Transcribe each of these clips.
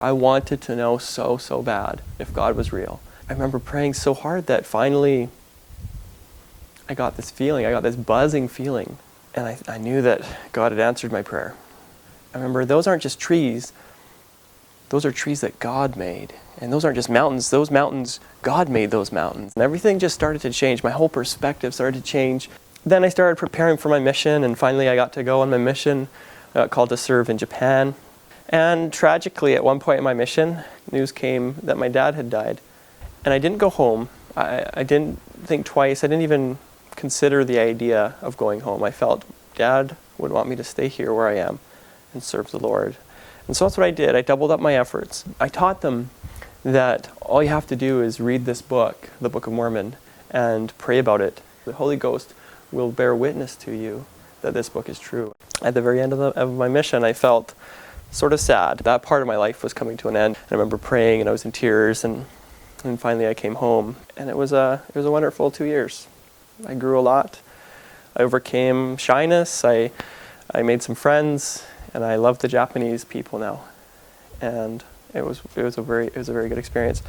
I wanted to know so bad if God was real. I remember praying so hard that finally I got this feeling, I got this buzzing feeling, and I knew that God had answered my prayer. I remember those aren't just trees, those are trees that God made. And those aren't just mountains, those mountains, God made those mountains. And everything just started to change, my whole perspective started to change. Then I started preparing for my mission, and finally I got to go on my mission. I got called to serve in Japan. And tragically, at one point in my mission, news came that my dad had died. And I didn't go home. I didn't think twice. I didn't even consider the idea of going home. I felt Dad would want me to stay here where I am and serve the Lord. And so that's what I did. I doubled up my efforts. I taught them that all you have to do is read this book, the Book of Mormon, and pray about it. The Holy Ghost will bear witness to you that this book is true. At the very end of my mission, I felt sort of sad. That part of my life was coming to an end. And I remember praying, and I was in tears, and finally I came home. And it was a wonderful 2 years. I grew a lot. I overcame shyness. I made some friends, and I love the Japanese people now. And it was a very good experience.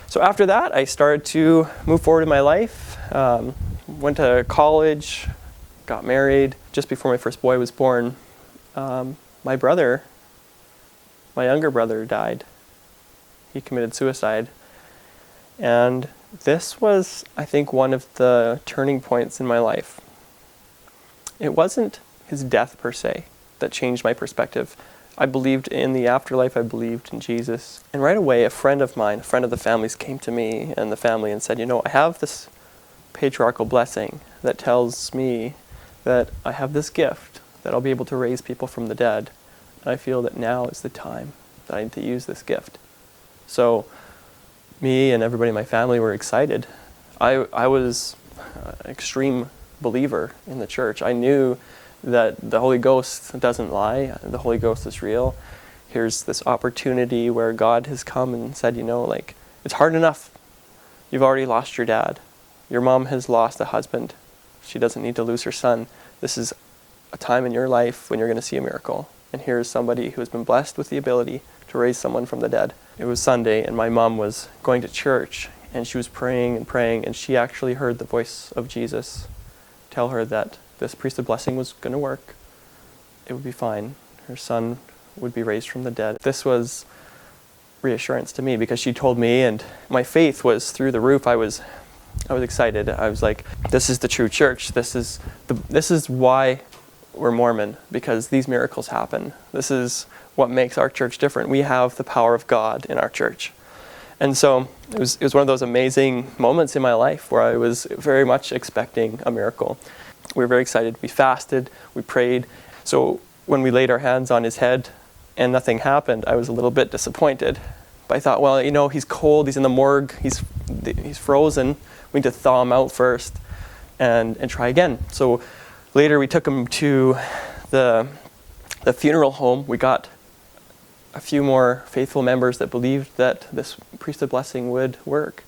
So after that, I started to move forward in my life. Went to college, got married. Just before my first boy was born, my younger brother died. He committed suicide. And this was, I think, one of the turning points in my life. It wasn't his death per se that changed my perspective. I believed in the afterlife. I believed in Jesus. And right away, a friend of mine, a friend of the family's, came to me and the family and said, I have this patriarchal blessing that tells me that I have this gift that I'll be able to raise people from the dead. And I feel that now is the time that I need to use this gift. So me and everybody in my family were excited. I was an extreme believer in the church. I knew that the Holy Ghost doesn't lie. The Holy Ghost is real. Here's this opportunity where God has come and said, it's hard enough. You've already lost your dad. Your mom has lost a husband. She doesn't need to lose her son. This is a time in your life when you're going to see a miracle. And here's somebody who has been blessed with the ability to raise someone from the dead. It was Sunday, and my mom was going to church, and she was praying, and she actually heard the voice of Jesus tell her that this priesthood blessing was going to work. It would be fine. Her son would be raised from the dead. This was reassurance to me because she told me, and my faith was through the roof. I was excited. I was like, this is the true church. This is why we're Mormon, because these miracles happen. This is what makes our church different. We have the power of God in our church. And so it was one of those amazing moments in my life where I was very much expecting a miracle. We were very excited. We fasted, we prayed. So when we laid our hands on his head and nothing happened, I was a little bit disappointed. But I thought, well, he's cold, he's in the morgue, he's frozen. We need to thaw him out first and try again. So later we took him to the funeral home. We got a few more faithful members that believed that this priesthood blessing would work.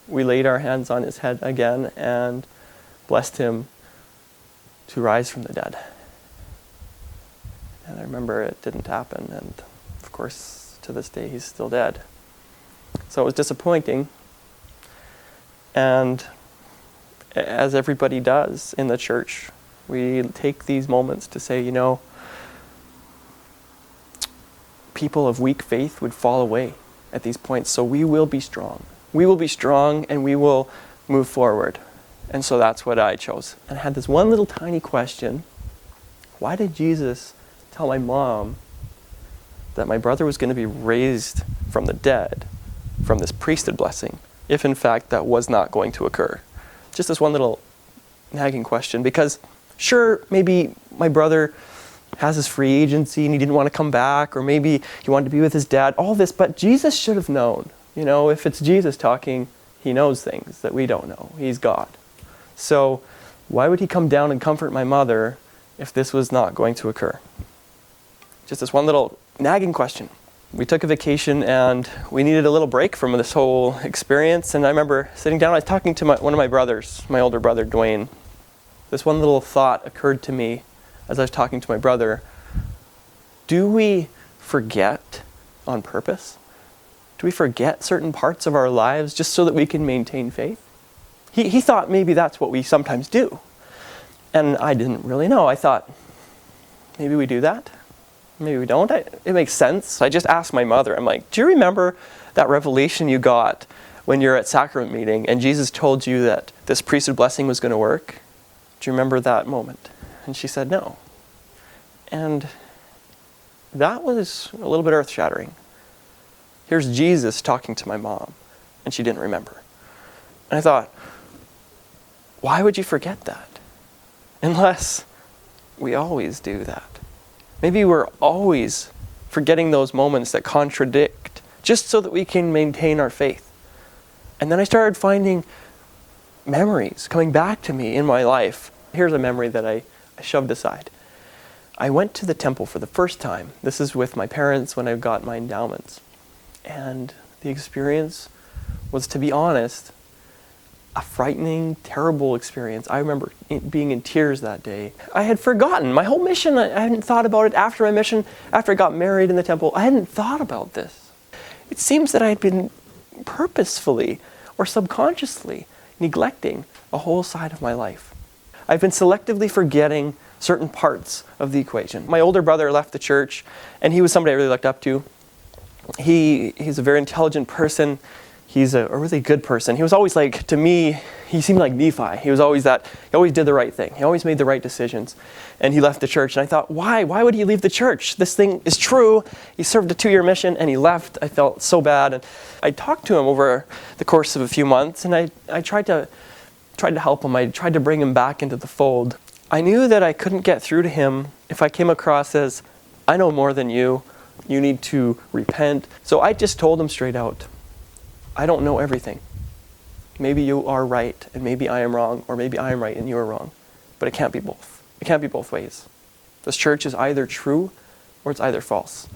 We laid our hands on his head again and blessed him to rise from the dead. And I remember it didn't happen, and of course to this day he's still dead. So it was disappointing. And as everybody does in the church, we take these moments to say, people of weak faith would fall away at these points. So we will be strong. We will be strong and we will move forward. And so that's what I chose. And I had this one little tiny question. Why did Jesus tell my mom that my brother was going to be raised from the dead from this priesthood blessing, if in fact that was not going to occur? Just this one little nagging question, because sure, maybe my brother has his free agency and he didn't want to come back, or maybe he wanted to be with his dad, all this, but Jesus should have known. If it's Jesus talking, he knows things that we don't know. He's God. So why would he come down and comfort my mother if this was not going to occur? Just this one little nagging question. We took a vacation and we needed a little break from this whole experience. And I remember sitting down, I was talking to one of my brothers, my older brother, Dwayne. This one little thought occurred to me as I was talking to my brother. Do we forget on purpose? Do we forget certain parts of our lives just so that we can maintain faith? He thought maybe that's what we sometimes do. And I didn't really know. I thought, maybe we do that? Maybe we don't? It makes sense. I just asked my mother, I'm like, do you remember that revelation you got when you're at sacrament meeting and Jesus told you that this priesthood blessing was going to work? Do you remember that moment? And she said no. And that was a little bit earth-shattering. Here's Jesus talking to my mom, and she didn't remember. And I thought, why would you forget that? Unless we always do that. Maybe we're always forgetting those moments that contradict, just so that we can maintain our faith. And then I started finding memories coming back to me in my life. Here's a memory that I shoved aside. I went to the temple for the first time. This is with my parents when I got my endowments. And the experience was, to be honest, a frightening, terrible experience. I remember being in tears that day. I had forgotten my whole mission. I hadn't thought about it after my mission, after I got married in the temple. I hadn't thought about this. It seems that I had been purposefully or subconsciously neglecting a whole side of my life. I've been selectively forgetting certain parts of the equation. My older brother left the church, and he was somebody I really looked up to. He's a very intelligent person. He's a really good person. He was always like, to me, he seemed like Nephi. He always did the right thing. He always made the right decisions. And he left the church. And I thought, why? Why would he leave the church? This thing is true. He served a 2-year mission and he left. I felt so bad. And I talked to him over the course of a few months, and I tried to help him. I tried to bring him back into the fold. I knew that I couldn't get through to him if I came across as, I know more than you. You need to repent. So I just told him straight out, I don't know everything. Maybe you are right and maybe I am wrong, or maybe I am right and you are wrong. But it can't be both. It can't be both ways. This church is either true or it's either false.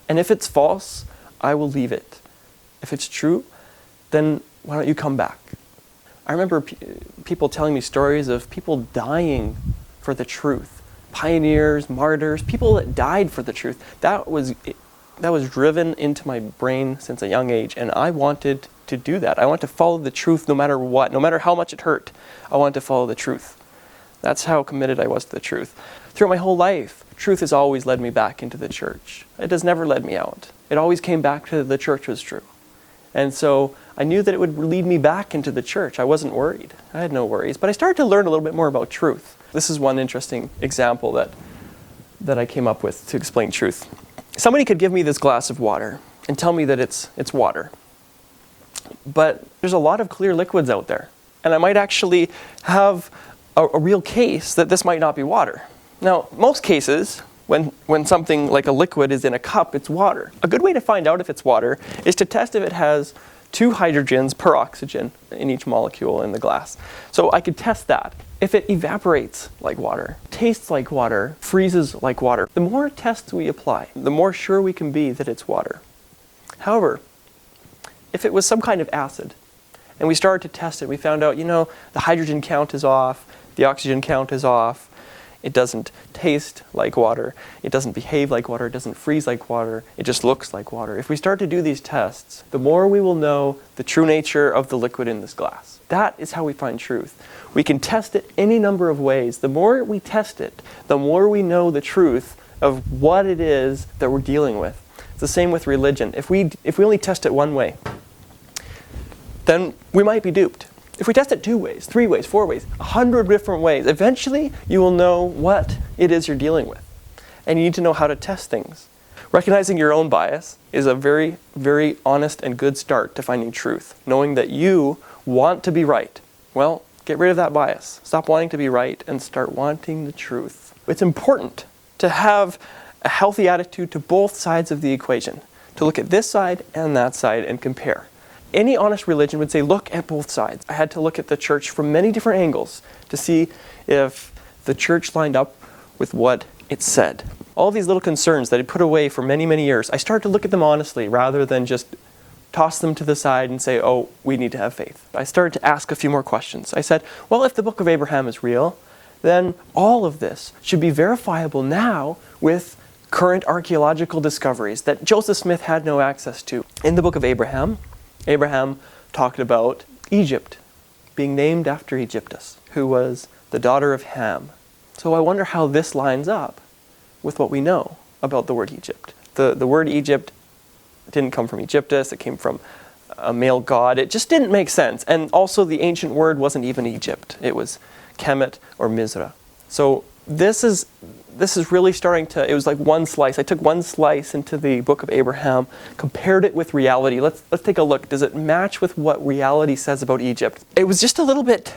And if it's false, I will leave it. If it's true, then why don't you come back? I remember people telling me stories of people dying for the truth. Pioneers, martyrs, people that died for the truth. That was driven into my brain since a young age, and I wanted to do that. I wanted to follow the truth no matter what, no matter how much it hurt. I wanted to follow the truth. That's how committed I was to the truth. Throughout my whole life, truth has always led me back into the church. It has never led me out. It always came back to the church was true. And so I knew that it would lead me back into the church. I wasn't worried. I had no worries. But I started to learn a little bit more about truth. This is one interesting example that I came up with to explain truth. Somebody could give me this glass of water and tell me that it's water. But there's a lot of clear liquids out there. And I might actually have a real case that this might not be water. Now, most cases, when something like a liquid is in a cup, it's water. A good way to find out if it's water is to test if it has 2 hydrogens per oxygen in each molecule in the glass. So I could test that. If it evaporates like water, tastes like water, freezes like water, the more tests we apply, the more sure we can be that it's water. However, if it was some kind of acid, and we started to test it, we found out, the hydrogen count is off, the oxygen count is off, it doesn't taste like water, it doesn't behave like water, it doesn't freeze like water, it just looks like water. If we start to do these tests, the more we will know the true nature of the liquid in this glass. That is how we find truth. We can test it any number of ways. The more we test it, the more we know the truth of what it is that we're dealing with. It's the same with religion. If we only test it one way, then we might be duped. If we test it 2 ways, 3 ways, 4 ways, 100 different ways, eventually you will know what it is you're dealing with. And you need to know how to test things. Recognizing your own bias is a very, very honest and good start to finding truth. Knowing that you want to be right. Well, get rid of that bias. Stop wanting to be right and start wanting the truth. It's important to have a healthy attitude to both sides of the equation. To look at this side and that side and compare. Any honest religion would say, look at both sides. I had to look at the church from many different angles to see if the church lined up with what it said. All these little concerns that I put away for many, many years, I started to look at them honestly rather than just toss them to the side and say, oh, we need to have faith. I started to ask a few more questions. I said, well, if the Book of Abraham is real, then all of this should be verifiable now with current archaeological discoveries that Joseph Smith had no access to. In the book of Abraham, Abraham talked about Egypt being named after Egyptus, who was the daughter of Ham. So I wonder how this lines up with what we know about the word Egypt. The word Egypt didn't come from Egyptus, it came from a male god. It just didn't make sense. And also the ancient word wasn't even Egypt. It was Kemet or Mizra. So this is really starting to, it was like one slice. I took one slice into the book of Abraham, compared it with reality. Let's take a look. Does it match with what reality says about Egypt? It was just a little bit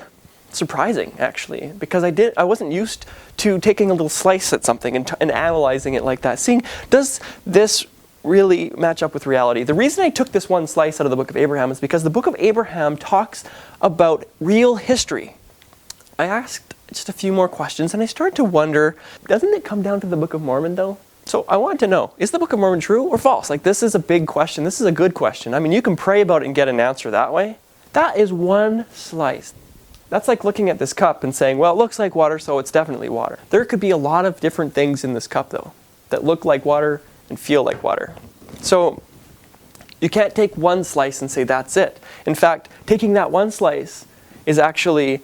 surprising, actually, because I wasn't used to taking a little slice at something and analyzing it like that. Seeing, does this really match up with reality? The reason I took this one slice out of the book of Abraham is because the book of Abraham talks about real history. I asked just a few more questions and I started to wonder, doesn't it come down to the Book of Mormon though? So I wanted to know, is the Book of Mormon true or false? Like, this is a big question. This is a good question. I mean, you can pray about it and get an answer that way. That is one slice. That's like looking at this cup and saying, well, it looks like water, so it's definitely water. There could be a lot of different things in this cup, though, that look like water and feel like water. So you can't take one slice and say that's it. In fact, taking that one slice is actually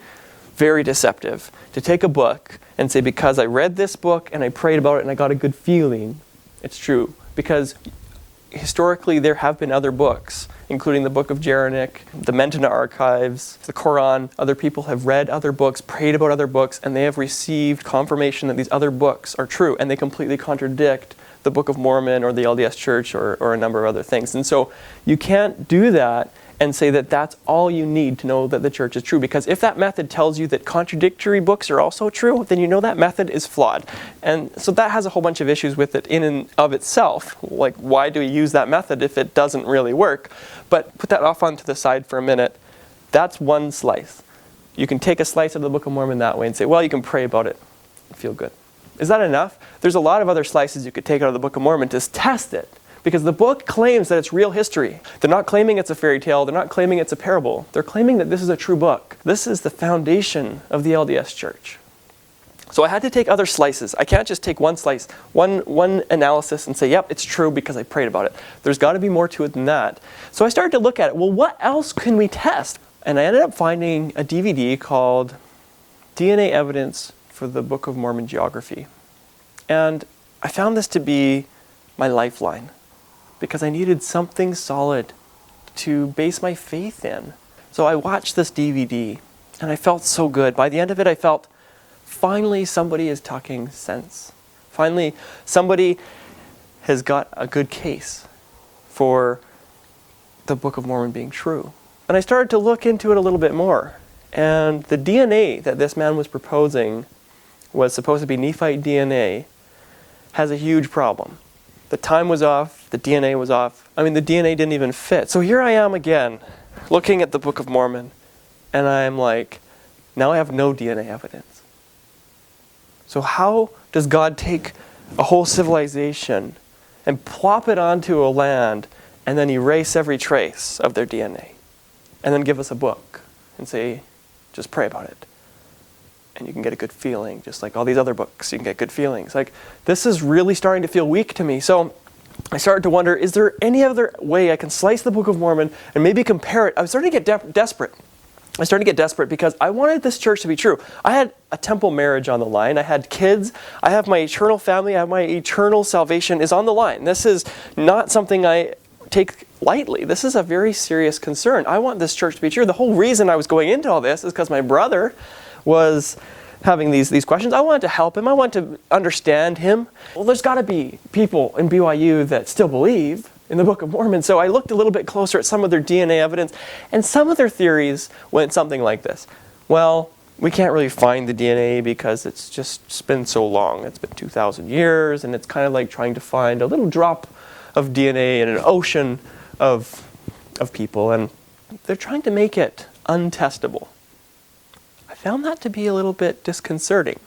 very deceptive. To take a book and say, because I read this book and I prayed about it and I got a good feeling, it's true. Because historically there have been other books, including the Book of Jeronic, the Mentana Archives, the Quran. Other people have read other books, prayed about other books, and they have received confirmation that these other books are true, and they completely contradict the Book of Mormon or the LDS Church or a number of other things. And so you can't do that and say that that's all you need to know that the church is true. Because if that method tells you that contradictory books are also true, then you know that method is flawed. And so that has a whole bunch of issues with it in and of itself. Like, why do we use that method if it doesn't really work? But put that off onto the side for a minute. That's one slice. You can take a slice of the Book of Mormon that way and say, well, you can pray about it and feel good. Is that enough? There's a lot of other slices you could take out of the Book of Mormon to test it. Because the book claims that it's real history. They're not claiming it's a fairy tale. They're not claiming it's a parable. They're claiming that this is a true book. This is the foundation of the LDS Church. So I had to take other slices. I can't just take one slice, one analysis and say, yep, it's true because I prayed about it. There's got to be more to it than that. So I started to look at it. Well, what else can we test? And I ended up finding a DVD called DNA Evidence for the Book of Mormon Geography. And I found this to be my lifeline, because I needed something solid to base my faith in. So I watched this DVD, and I felt so good. By the end of it, I felt, finally somebody is talking sense. Finally, somebody has got a good case for the Book of Mormon being true. And I started to look into it a little bit more. And the DNA that this man was proposing was supposed to be Nephite DNA, has a huge problem. The time was off, the DNA was off. I mean, the DNA didn't even fit. So here I am again, looking at the Book of Mormon, and I'm like, now I have no DNA evidence. So how does God take a whole civilization and plop it onto a land and then erase every trace of their DNA? And then give us a book and say, just pray about it. And you can get a good feeling, just like all these other books, you can get good feelings. Like, this is really starting to feel weak to me. So I started to wonder, is there any other way I can slice the Book of Mormon and maybe compare it? I was starting to get desperate. I started to get desperate because I wanted this church to be true. I had a temple marriage on the line. I had kids. I have my eternal family. I have my eternal salvation is on the line. This is not something I take lightly. This is a very serious concern. I want this church to be true. The whole reason I was going into all this is because my brother was having these questions. I wanted to help him. I wanted to understand him. Well, there's got to be people in BYU that still believe in the Book of Mormon. So I looked a little bit closer at some of their DNA evidence, and some of their theories went something like this. Well, we can't really find the DNA because it's just been so long. It's been 2,000 years, and it's kind of like trying to find a little drop of DNA in an ocean of people, and they're trying to make it untestable. I found that to be a little bit disconcerting.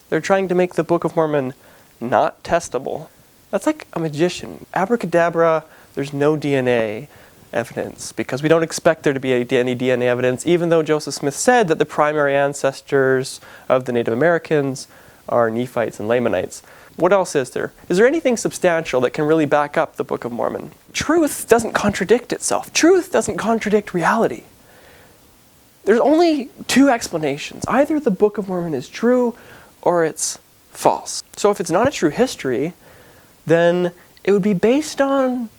They're trying to make the Book of Mormon not testable. That's like a magician. Abracadabra, there's no DNA evidence because we don't expect there to be any DNA evidence, even though Joseph Smith said that the primary ancestors of the Native Americans are Nephites and Lamanites. What else is there? Is there anything substantial that can really back up the Book of Mormon? Truth doesn't contradict itself. Truth doesn't contradict reality. There's only two explanations. Either the Book of Mormon is true or it's false. So if it's not a true history, then it would be based on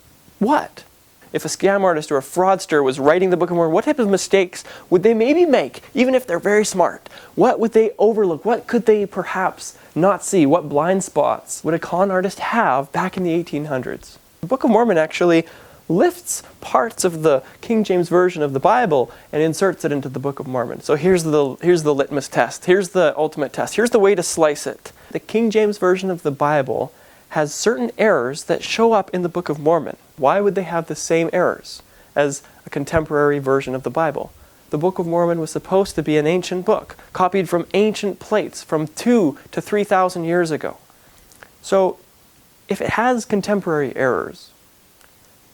what? If a scam artist or a fraudster was writing the Book of Mormon, what type of mistakes would they maybe make, even if they're very smart? What would they overlook? What could they perhaps not see? What blind spots would a con artist have back in the 1800s? The Book of Mormon actually lifts parts of the King James Version of the Bible and inserts it into the Book of Mormon. So here's the litmus test. Here's the ultimate test. Here's the way to slice it. The King James Version of the Bible has certain errors that show up in the Book of Mormon. Why would they have the same errors as a contemporary version of the Bible? The Book of Mormon was supposed to be an ancient book, copied from ancient plates from 2,000 to 3,000 years ago. So if it has contemporary errors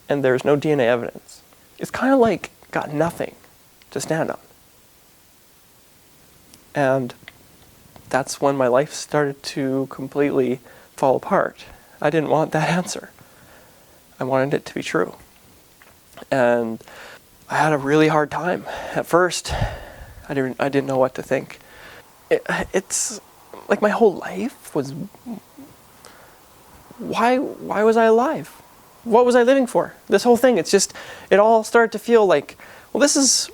and there's no DNA evidence, it's kind of like got nothing to stand on. And that's when my life started to completely fall apart. I didn't want that answer. I wanted it to be true. And I had a really hard time. At first, I didn't know what to think. It's like my whole life was, why was I alive? What was I living for? This whole thing, it all started to feel like, well, this is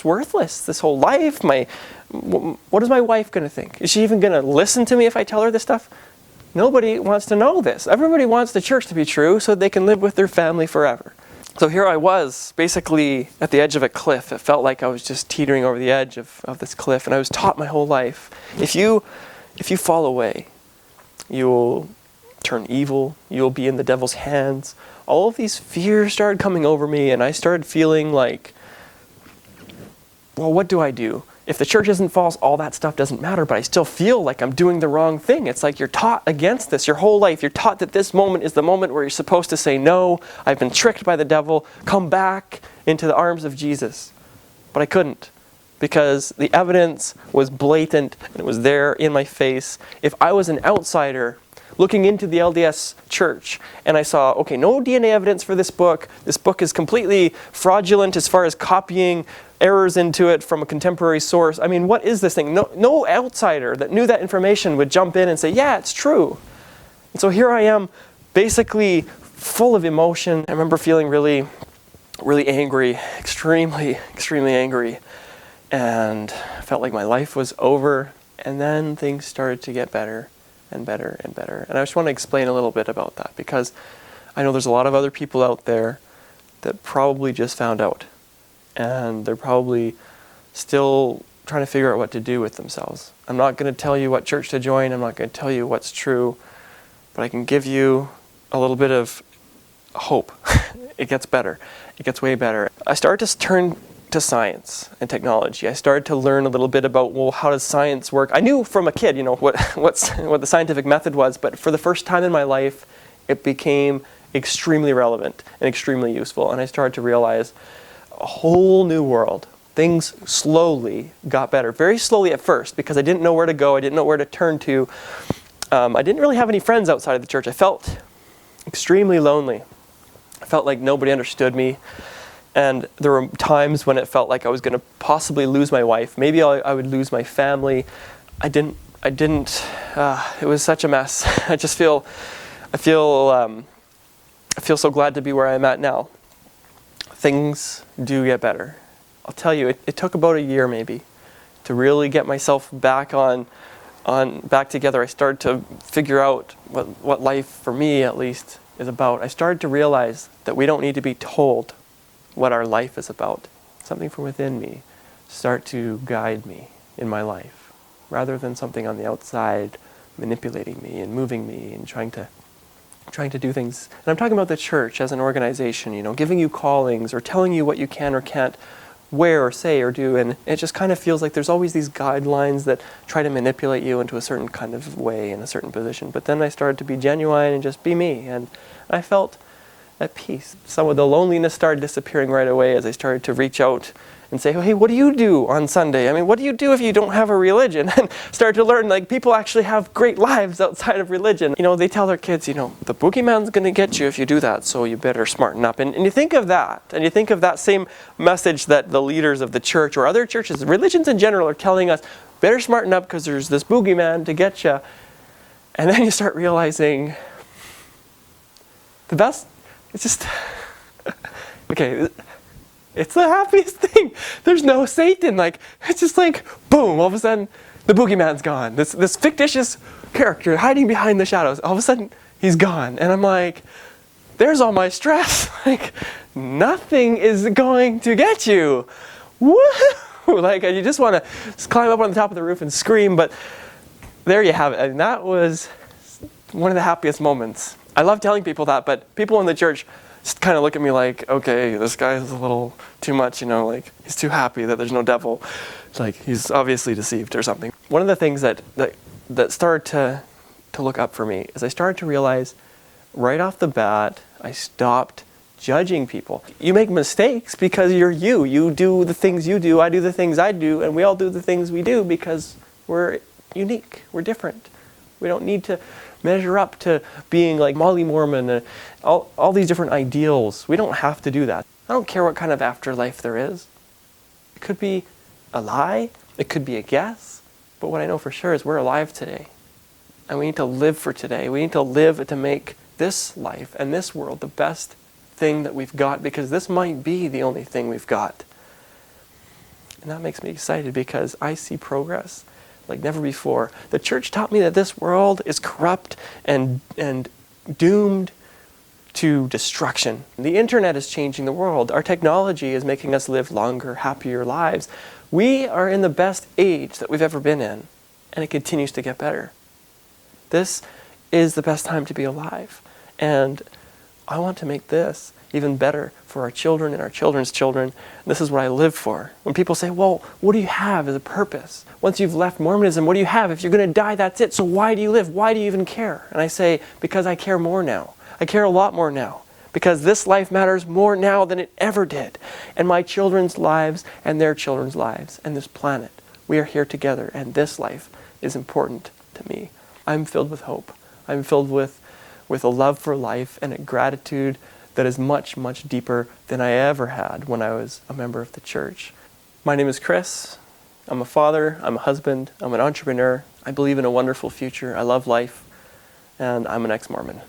worthless, this whole life. What is my wife going to think? Is she even going to listen to me if I tell her this stuff? Nobody wants to know this. Everybody wants the church to be true so they can live with their family forever. So here I was, basically at the edge of a cliff. It felt like I was just teetering over the edge of this cliff, and I was taught my whole life, if you fall away, you'll turn evil, you'll be in the devil's hands. All of these fears started coming over me, and I started feeling like, well, what do I do? If the church isn't false, all that stuff doesn't matter, but I still feel like I'm doing the wrong thing. It's like you're taught against this your whole life. You're taught that this moment is the moment where you're supposed to say, no, I've been tricked by the devil, come back into the arms of Jesus. But I couldn't, because the evidence was blatant and it was there in my face. If I was an outsider looking into the LDS church and I saw, okay, no DNA evidence for this book is completely fraudulent as far as copying errors into it from a contemporary source. I mean, what is this thing? No outsider that knew that information would jump in and say, yeah, it's true. And so here I am, basically full of emotion. I remember feeling really, really angry, extremely, extremely angry. And I felt like my life was over. And then things started to get better and better and better. And I just want to explain a little bit about that, because I know there's a lot of other people out there that probably just found out. And they're probably still trying to figure out what to do with themselves. I'm not going to tell you what church to join. I'm not going to tell you what's true. But I can give you a little bit of hope. It gets better. It gets way better. I started to turn to science and technology. I started to learn a little bit about, well, how does science work? I knew from a kid, what the scientific method was, but for the first time in my life, it became extremely relevant and extremely useful. And I started to realize a whole new world. Things slowly got better. Very slowly at first, because I didn't know where to go. I didn't know where to turn to. I didn't really have any friends outside of the church. I felt extremely lonely. I felt like nobody understood me. And there were times when it felt like I was going to possibly lose my wife. Maybe I would lose my family. I didn't. It was such a mess. I feel so glad to be where I'm at now. Things do get better. I'll tell you, it took about a year maybe to really get myself back back together. I started to figure out what life, for me at least, is about. I started to realize that we don't need to be told what our life is about. Something from within me start to guide me in my life, rather than something on the outside manipulating me and moving me and trying to do things. And I'm talking about the church as an organization, giving you callings or telling you what you can or can't wear or say or do. And it just kind of feels like there's always these guidelines that try to manipulate you into a certain kind of way in a certain position. But then I started to be genuine and just be me. And I felt at peace. Some of the loneliness started disappearing right away as I started to reach out and say, hey, what do you do on Sunday? I mean, what do you do if you don't have a religion? And started to learn, like, people actually have great lives outside of religion. You know, they tell their kids, you know, the boogeyman's going to get you if you do that, so you better smarten up. And you think of that, and you think of that same message that the leaders of the church or other churches, religions in general, are telling us, better smarten up because there's this boogeyman to get you. And then you start realizing the best, it's just, okay, it's the happiest thing. There's no Satan. Like, it's just like, boom, all of a sudden, the boogeyman's gone. This fictitious character hiding behind the shadows, all of a sudden, he's gone. And I'm like, there's all my stress. Like, nothing is going to get you. Woohoo! Like, you just want to climb up on the top of the roof and scream, but there you have it. And that was one of the happiest moments. I love telling people that, but people in the church just kind of look at me like, okay, this guy is a little too much, you know, like, he's too happy that there's no devil. It's like, he's obviously deceived or something. One of the things that started to look up for me is I started to realize right off the bat, I stopped judging people. You make mistakes because you're you. You do the things you do, I do the things I do, and we all do the things we do because we're unique, we're different. We don't need to measure up to being like Molly Mormon and all these different ideals. We don't have to do that. I don't care what kind of afterlife there is. It could be a lie, it could be a guess, but what I know for sure is we're alive today. And we need to live for today. We need to live to make this life and this world the best thing that we've got, because this might be the only thing we've got. And that makes me excited because I see progress like never before. The church taught me that this world is corrupt and doomed to destruction. The internet is changing the world. Our technology is making us live longer, happier lives. We are in the best age that we've ever been in, and it continues to get better. This is the best time to be alive. And I want to make this even better for our children and our children's children. This is what I live for. When people say, well, what do you have as a purpose? Once you've left Mormonism, what do you have? If you're going to die, that's it. So why do you live? Why do you even care? And I say, because I care more now. I care a lot more now. Because this life matters more now than it ever did. And my children's lives and their children's lives and this planet. We are here together, and this life is important to me. I'm filled with hope. I'm filled with a love for life and a gratitude that is much, much deeper than I ever had when I was a member of the church. My name is Chris. I'm a father, I'm a husband, I'm an entrepreneur. I believe in a wonderful future. I love life, and I'm an ex-Mormon.